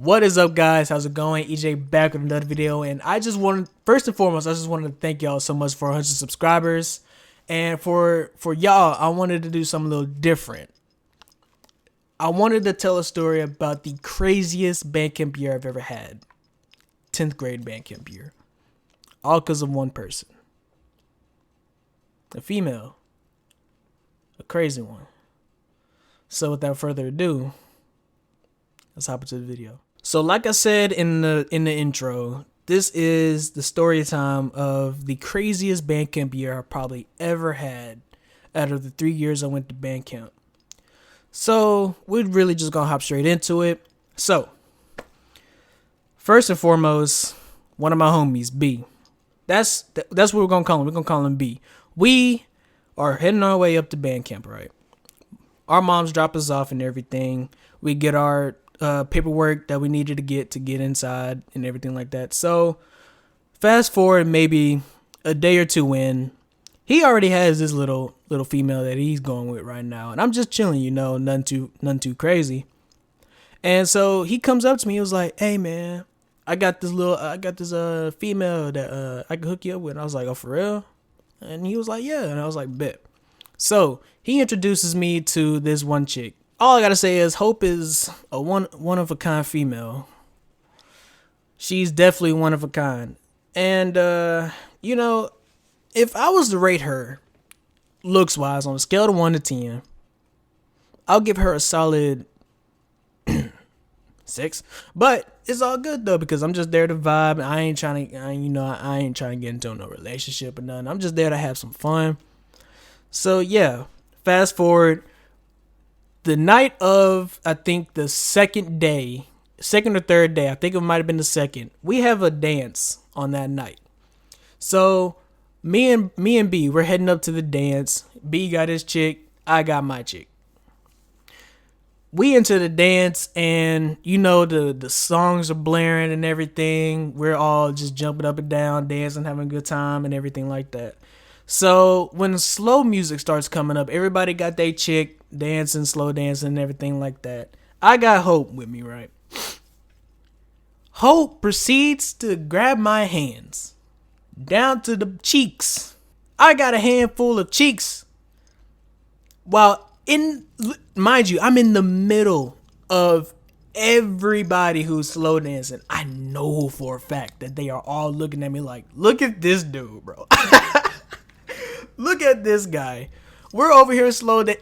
What is up, guys? How's it going? EJ back with another video, and first and foremost, I just wanted to thank y'all so much for 100 subscribers, and for y'all, I wanted to do something a little different. I wanted to tell a story about the craziest bandcamp year I've ever had, 10th grade bandcamp year, all because of one person, a female, a crazy one. So without further ado, let's hop into the video. So like I said in the intro, this is the story time of the craziest bandcamp year I probably ever had out of the 3 years I went to bandcamp. So we're really just gonna hop straight into it. So first and foremost, one of my homies, B. That's what we're gonna call him. We're gonna call him B. We are heading our way up to bandcamp, right? Our moms drop us off and everything. We get our paperwork that we needed to get inside and everything like that. So fast forward maybe a day or two in, he already has this little female that he's going with right now, and I'm just chilling, nothing too crazy. And so he comes up to me, he was like, "Hey man, I got this female that I can hook you up with." And I was like, "Oh, for real?" And he was like, "Yeah." And I was like, "Bet." So he introduces me to this one chick. All I gotta say is Hope is a one of a kind female. She's definitely one of a kind. And if I was to rate her looks wise on a scale of 1 to 10, I'll give her a solid 6. But it's all good though, because I'm just there to vibe. I ain't trying to get into no relationship or nothing. I'm just there to have some fun. So yeah, fast forward. The night of, I think the second or third day, I think it might have been the second, we have a dance on that night. So me and B, we're heading up to the dance. B got his chick, I got my chick. We into the dance, and the songs are blaring and everything. We're all just jumping up and down, dancing, having a good time and everything like that. So when the slow music starts coming up, everybody got their chick dancing, slow dancing and everything like that. I got Hope with me, right? Hope proceeds to grab my hands down to the cheeks. I got a handful of cheeks. While mind you, I'm in the middle of everybody who's slow dancing. I know for a fact that they are all looking at me like, "Look at this dude, bro." Look at this guy. We're over here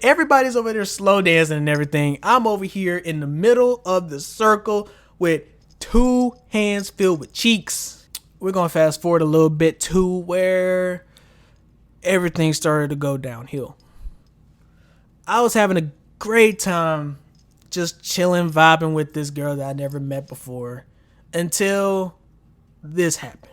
everybody's over there slow dancing and everything. I'm over here in the middle of the circle with 2 hands filled with cheeks. We're going to fast forward a little bit to where everything started to go downhill. I was having a great time just chilling, vibing with this girl that I never met before until this happened.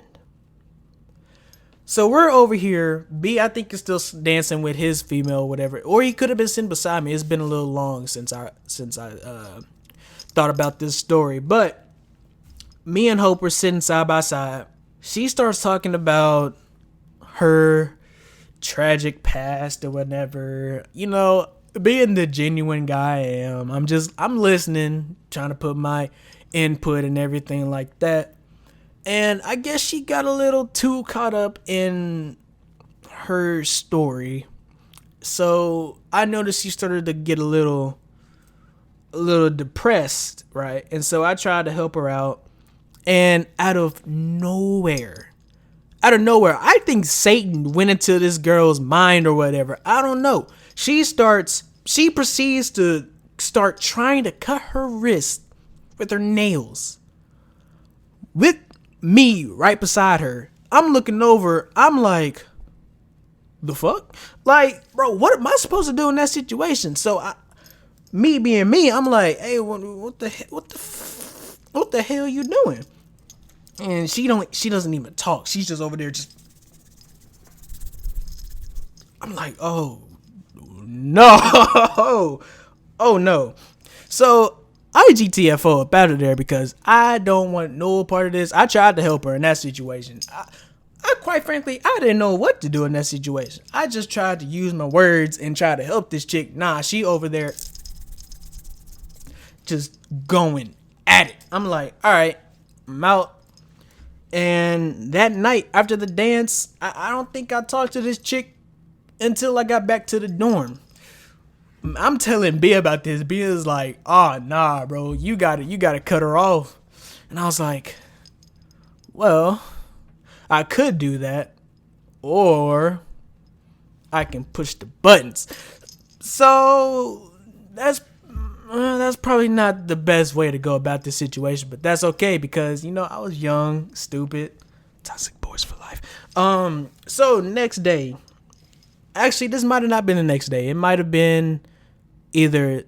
So we're over here. B, I think, is still dancing with his female, whatever, or he could have been sitting beside me. It's been a little long since I thought about this story, but me and Hope were sitting side by side. She starts talking about her tragic past or whatever. Being the genuine guy I am, I'm listening, trying to put my input and everything like that. And I guess she got a little too caught up in her story. So I noticed she started to get a little depressed, right? And so I tried to help her out. And out of nowhere, I think Satan went into this girl's mind or whatever. I don't know. She proceeds to start trying to cut her wrist with her nails. With me right beside her. I'm looking over. I'm like, the fuck? Like, bro, what am I supposed to do in that situation? So me being me, I'm like, "Hey, what the hell you doing?" And she doesn't even talk. She's just over there just. I'm like, "Oh no." Oh no. So I GTFO up out of there because I don't want no part of this. I tried to help her in that situation. I quite frankly, I didn't know what to do in that situation. I just tried to use my words and try to help this chick. Nah, she over there just going at it. I'm like, all right, I'm out. And that night after the dance, I don't think I talked to this chick until I got back to the dorm. I'm telling B about this. B is like, oh nah, bro, you gotta cut her off. And I was like, well, I could do that, or I can push the buttons. So that's probably not the best way to go about this situation, but that's okay because I was young, stupid, toxic boys for life. So next day, actually, this might have not been the next day. It might have been either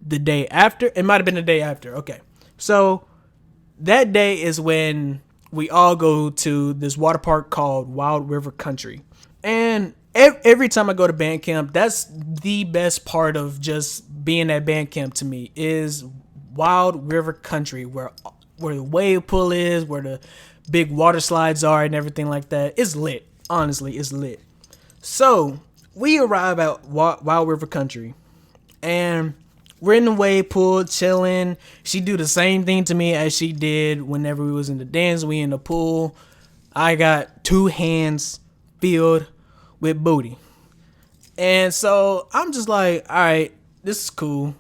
the day after. It might have been the day after. Okay, so that day is when we all go to this water park called Wild River Country, and every time I go to band camp, that's the best part of just being at band camp to me is Wild River Country, where the wave pool is, where the big water slides are, and everything like that. It's lit. Honestly, it's lit. So we arrive at Wild River Country, and we're in the wave pool chilling. She do the same thing to me as she did whenever we was in the dance. We in the pool. I got 2 hands filled with booty. And so I'm just like, all right, this is cool.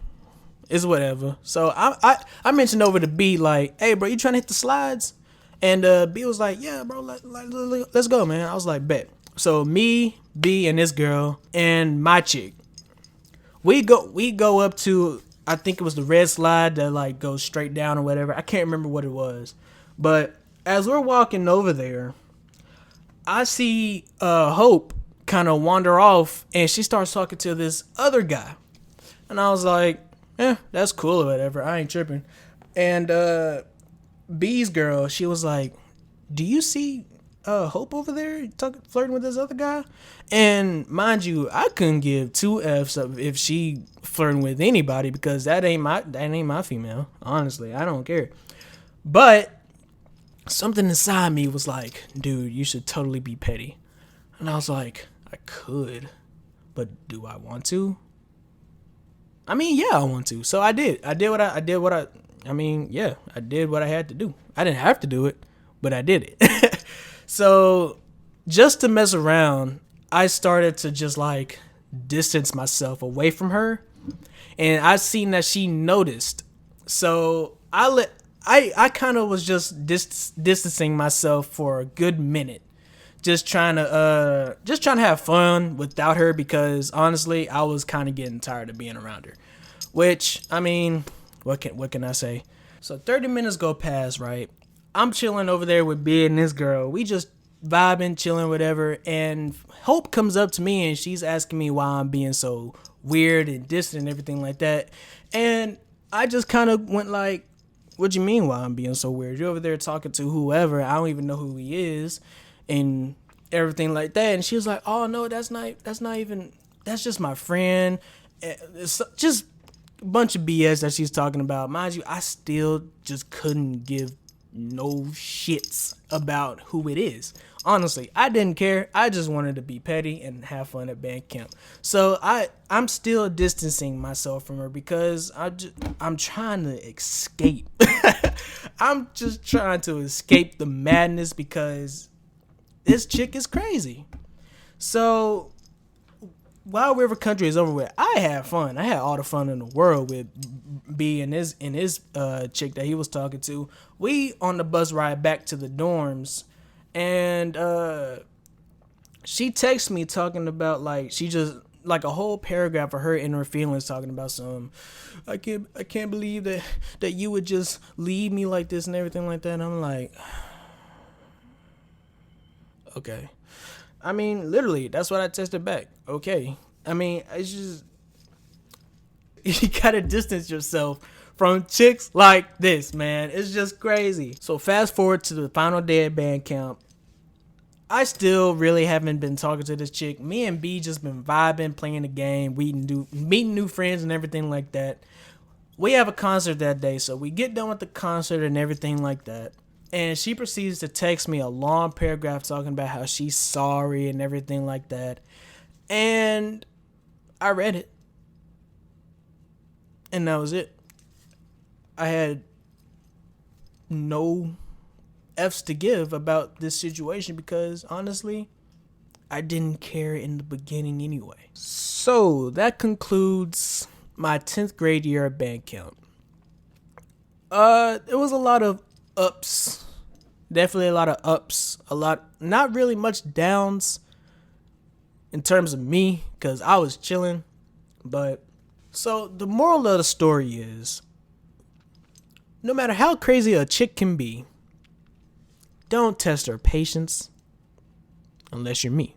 It's whatever. So I mentioned over to B like, hey, bro, you trying to hit the slides? And B was like, yeah, bro, let's go, man. I was like, bet. So me, B, and this girl, and my chick, we go up to, I think it was the red slide that like goes straight down or whatever. I can't remember what it was. But as we're walking over there, I see Hope kind of wander off, and she starts talking to this other guy. And I was like, that's cool or whatever. I ain't tripping. And B's girl, she was like, do you see Hope over there flirting with this other guy? And mind you, I couldn't give 2 F's if she flirting with anybody because that ain't my female. Honestly, I don't care. But something inside me was like, dude, you should totally be petty. And I was like, I could, but do I want to? I mean, yeah, I want to. So I did. I did what I did what I had to do. I didn't have to do it, but I did it. So just to mess around, I started to just like distance myself away from her, and I seen that she noticed. So I kind of was just distancing myself for a good minute, just trying to have fun without her because honestly, I was kind of getting tired of being around her. Which, I mean, what can I say? So 30 minutes go past, right? I'm chilling over there with B and this girl. We just vibing, chilling, whatever. And Hope comes up to me and she's asking me why I'm being so weird and distant and everything like that. And I just kind of went like, what do you mean why I'm being so weird? You're over there talking to whoever. I don't even know who he is and everything like that. And she was like, oh, no, that's just my friend. It's just a bunch of BS that she's talking about. Mind you, I still just couldn't give no shits about who it is. Honestly, I didn't care. I just wanted to be petty and have fun at band camp. So I'm still distancing myself from her because I'm trying to escape. I'm just trying to escape the madness because this chick is crazy. So Wild River Country is over with. I had fun. I had all the fun in the world with B and his chick that he was talking to. We on the bus ride back to the dorms, and she texts me talking about like she just like a whole paragraph of her inner feelings talking about some. I can't believe that you would just leave me like this and everything like that. And I'm like, okay. I mean, literally, that's what I texted back. Okay. I mean, it's just, you gotta distance yourself from chicks like this, man. It's just crazy. So fast forward to the final day at band camp. I still really haven't been talking to this chick. Me and B just been vibing, playing the game, meeting new friends and everything like that. We have a concert that day, so we get done with the concert and everything like that. And she proceeds to text me a long paragraph talking about how she's sorry and everything like that. And I read it. And that was it. I had no F's to give about this situation because honestly, I didn't care in the beginning anyway. So that concludes my 10th grade year at band camp. It was a lot of ups. Definitely a lot of ups. Not really much downs in terms of me, because I was chilling. But, so the moral of the story is, no matter how crazy a chick can be, don't test her patience unless you're me.